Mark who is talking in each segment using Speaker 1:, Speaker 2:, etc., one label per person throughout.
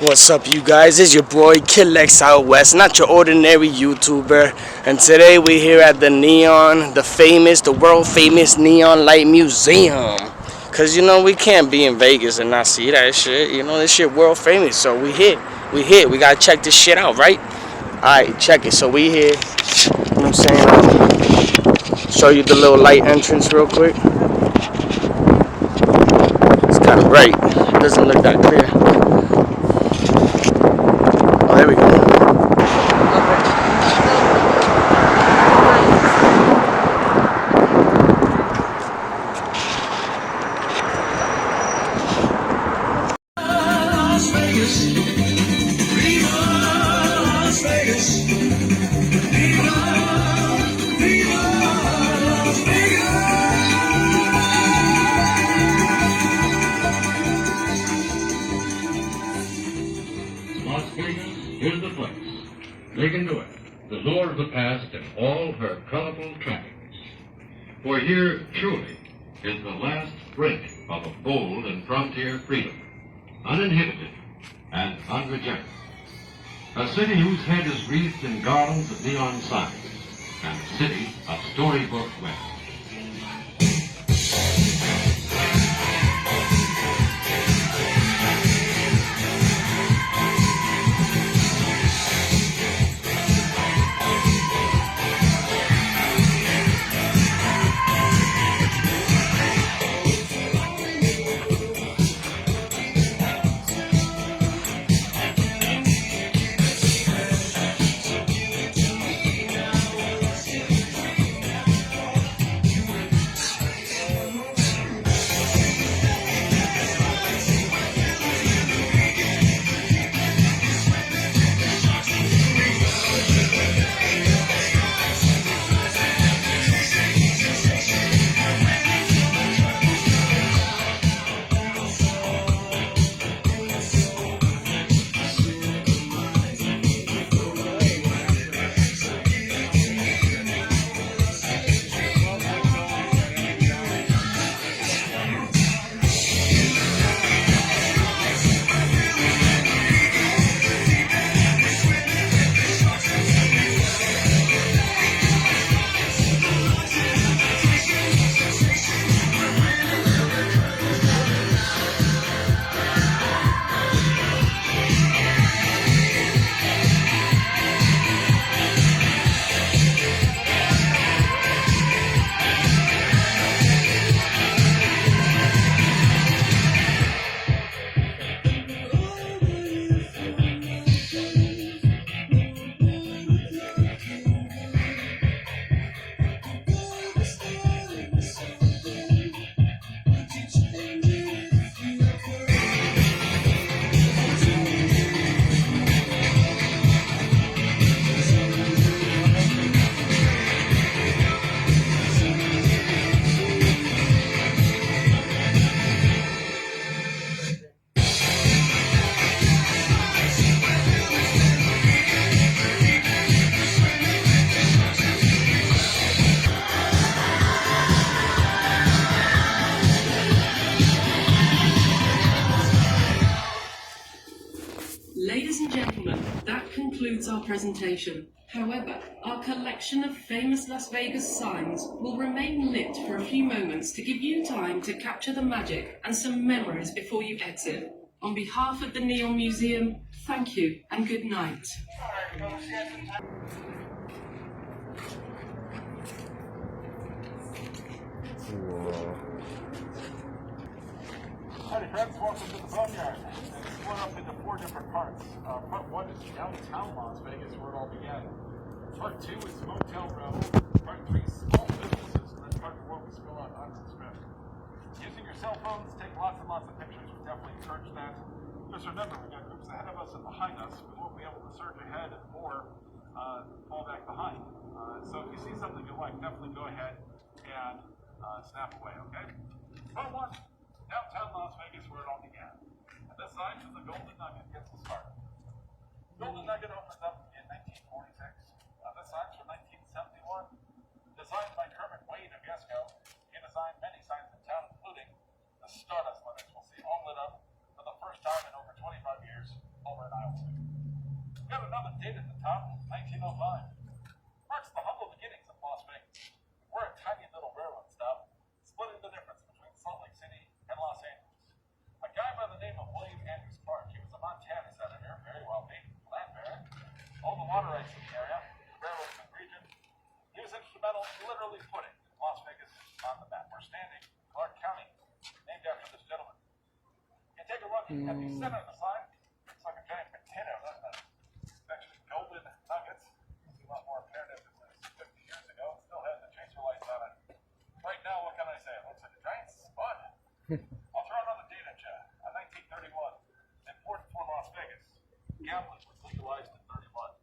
Speaker 1: What's up, you guys? It's your boy Killex Out West, not your ordinary YouTuber. And today we're here at the Neon, the world famous Neon Light Museum. Cause you know we can't be in Vegas and not see that shit. You know this shit world famous, so we here. We gotta check this shit out, right? Alright, check it. So we here. You know what I'm saying? Show you the little light entrance real quick. It's kind of bright. It doesn't look that clear. Oh, there we go.
Speaker 2: Las Vegas is the place. They can do it. The lure of the past and all her colorful trappings. For here, truly, is the last brink of a bold and frontier freedom, uninhibited and unregenerate. A city whose head is wreathed in garlands of neon signs, and a city of storybook wealth.
Speaker 3: Ladies and gentlemen, that concludes our presentation. However, our collection of famous Las Vegas signs will remain lit for a few moments to give you time to capture the magic and some memories before you exit. On behalf of the Neon Museum, thank you and good night.
Speaker 4: Howdy friends, welcome to the Boneyard. It's split up into 4 different parts. Part 1 is downtown Las Vegas, where it all began. Part 2 is Motel Row. Part 3 is small businesses. And then Part 4 we spill on Hudson Strip. Using your cell phones, take lots and lots of pictures. We definitely encourage that. Just remember, we've got groups ahead of us and behind us. We won't be able to surge ahead or fall back behind. So if you see something you like, definitely go ahead and snap away, okay? Part 1. Downtown Las Vegas, where it all began. And this sign from the Golden Nugget gets us started. Golden Nugget opened up in 1946. This sign's from 1971. Designed by Kermit Wade of Yesco. He designed many signs in town, including the Stardust letters. We'll see all lit up for the first time in over 25 years over date at the top, 1905. Marks the humble beginnings of Las Vegas. We're a tiny little railroad stop, splitting the difference between Salt Lake City and Los Angeles. A guy by the name of William Andrews Clark, he was a Montana senator, very wealthy, land baron, owned the water rights in the area, railroads in the region. He was instrumental in literally putting Las Vegas on the map. We're standing in Clark County, named after this gentleman. You take a look at the center of the sign. It's like a giant potato, doesn't it? It's actually golden nuggets. It's a lot more apparent as it was 50 years ago. It still has the chaser lights on it. Right now, what can I say? It looks like a giant spud. I'll throw another date at you. 1931, important for Las Vegas. Gambling was legalized in 31.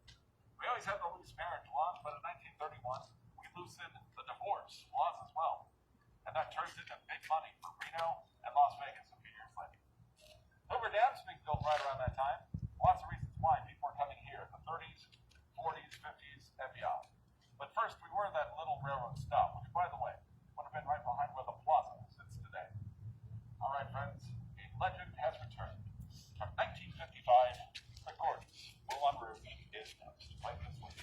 Speaker 4: We always had the loose marriage laws, but in 1931, we loosened the divorce laws as well. And that turns into big money for Reno and Las Vegas a few years later. Hoover Dam's being built right around that time. Lots of reasons why people were coming here in the 30s, 40s, 50s, and beyond. But first, we were that little railroad stop, which, by the way, would have been right behind where the plaza sits today. All right, friends, a legend has returned. From 1955, the gorgeous Moulin Rouge is next. Right this way.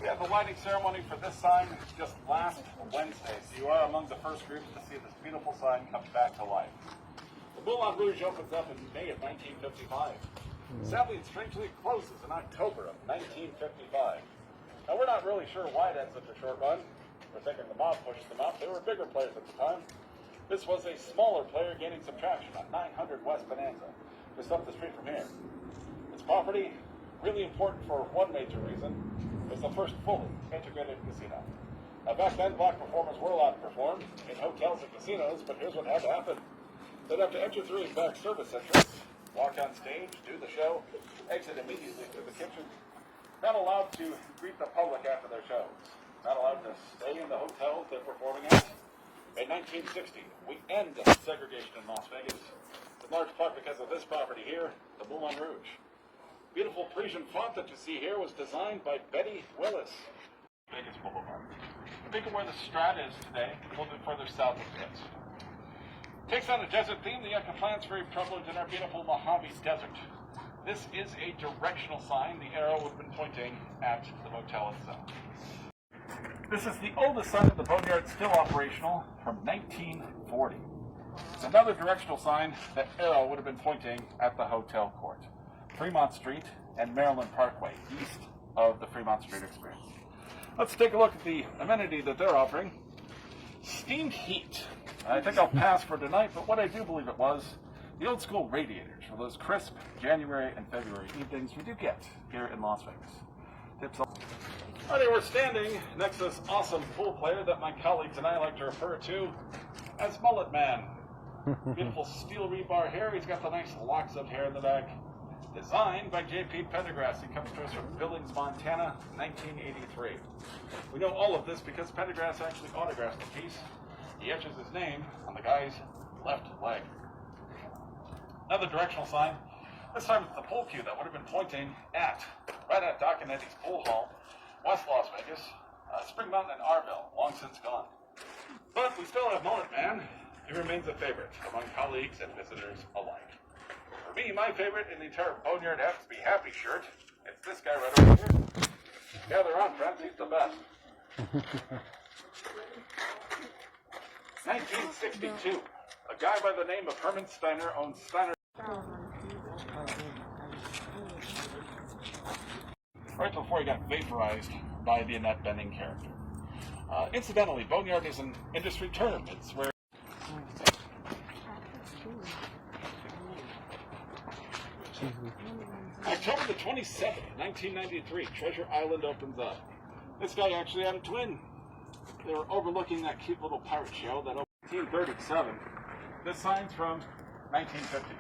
Speaker 4: We had the lighting ceremony for this sign just last Wednesday, so you are among the first groups to see this beautiful sign come back to life. The Moulin Rouge opens up in May of 1955. Sadly, it strangely closes in October of 1955. Now, we're not really sure why it had such a short run. We're thinking the mob pushed them out. They were bigger players at the time. This was a smaller player gaining some traction on 900 West Bonanza, just up the street from here. Its property, really important for one major reason, was the first fully integrated casino. Now, back then, black performers were allowed to perform in hotels and casinos, but here's what had to happen. They'd have to enter through a back service entrance, walk on stage, do the show, exit immediately to the kitchen. Not allowed to greet the public after their shows. Not allowed to stay in the hotels they're performing at. In 1960, we end segregation in Las Vegas, in large part because of this property here, the Moulin Rouge. Beautiful Parisian font that you see here was designed by Betty Willis. Vegas Boulevard. Think of where the Strat is today, a little bit further south of this. Takes on a desert theme. The Yucca plant's very prevalent in our beautiful Mojave Desert. This is a directional sign. The arrow would have been pointing at the motel itself. This is the oldest sign of the Boneyard, still operational, from 1940. It's another directional sign. That arrow would have been pointing at the hotel court. Fremont Street and Maryland Parkway, east of the Fremont Street experience. Let's take a look at the amenity that they're offering. Steamed heat. I think I'll pass for tonight, but what I do believe it was, the old school radiators for those crisp January and February evenings we do get here in Las Vegas. Tips. Alright, we're standing next to this awesome pool player that my colleagues and I like to refer to as Mullet Man. Beautiful steel rebar hair. He's got the nice locks of hair in the back. Designed by J.P. Pendergrass. He comes to us from Billings, Montana, 1983. We know all of this because Pendergrass actually autographs the piece. He etches his name on the guy's left leg. Another directional sign. This time it's the pool cue that would have been pointing at, right at Doc and Eddie's Pool Hall, West Las Vegas, Spring Mountain and Arville, long since gone. But we still have Mullet Man. He remains a favorite among colleagues and visitors alike. For me, my favorite in the entire Boneyard has to be Happy shirt. It's this guy right over here. Gather on, friends. He's the best. 1962. A guy by the name of Herman Steiner owns Steiner. Right before he got vaporized by the Annette Bening character. Incidentally, Boneyard is an industry term. It's where October the 27th, 1993, Treasure Island opens up. This guy actually had a twin. They were overlooking that cute little pirate show that opened in 1937. This sign's from 1950.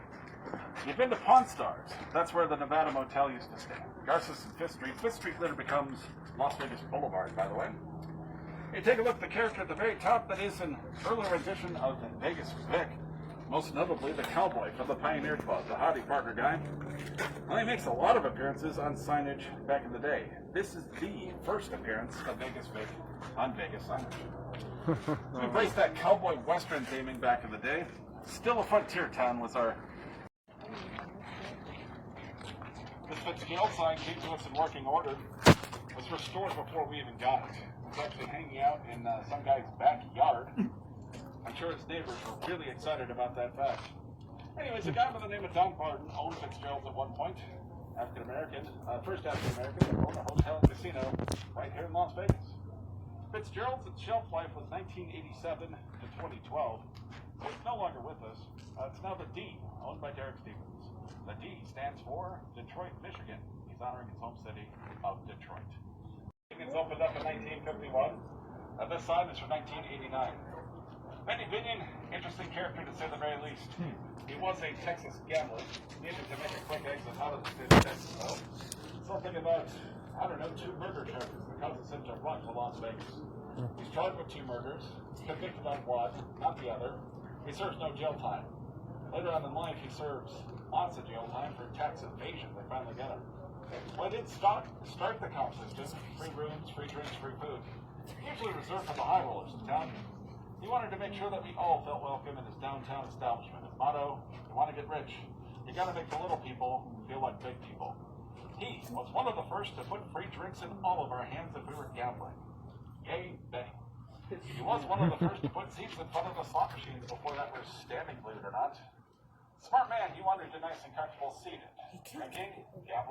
Speaker 4: You've been to Pawn Stars. That's where the Nevada Motel used to stay. Garces and Fifth Street. Fifth Street later becomes Las Vegas Boulevard, by the way. You take a look at the character at the very top that is an earlier edition of Vegas Vic. Most notably, the cowboy from the Pioneer Club, the Howdy Partner guy. Well, he makes a lot of appearances on signage back in the day. This is the first appearance of Vegas Vic on Vegas signage. We embraced that cowboy western theming back in the day. Still a frontier town was our... This Fitzgerald sign came to us in working order. It was restored before we even got it. It was actually hanging out in some guy's backyard. I'm sure his neighbors were really excited about that fact. Anyways, a guy by the name of Don Barton owned Fitzgerald's at one point. African-American, first African-American to own a hotel and casino right here in Las Vegas. Fitzgerald's shelf life was 1987 to 2012. It's no longer with us. It's now the D, owned by Derek Stevens. The D stands for Detroit, Michigan. He's honoring his home city of Detroit. It's opened up in 1951. This sign is from 1989. Benny Binion, interesting character to say the very least. He was a Texas gambler, needed to make a quick exit out of the state of Texas, though. Something about, I don't know, 2 murder charges that causes him to run to Las Vegas. He's charged with 2 murders, convicted on one, not the other. He serves no jail time. Later on in life, he serves lots of jail time for tax evasion. They finally get him. Well, it did start the comp system. Free rooms, free drinks, free food. Usually reserved for the high rollers in town. He wanted to make sure that we all felt welcome in his downtown establishment. His motto, you want to get rich, you got to make the little people feel like big people. He was one of the first to put free drinks in all of our hands if we were gambling. Yay, Benny. He was one of the first to put seats in front of the slot machines before that were standing, believe it or not. Smart man, he wanted you nice and comfortable seated. Drinking, gambling.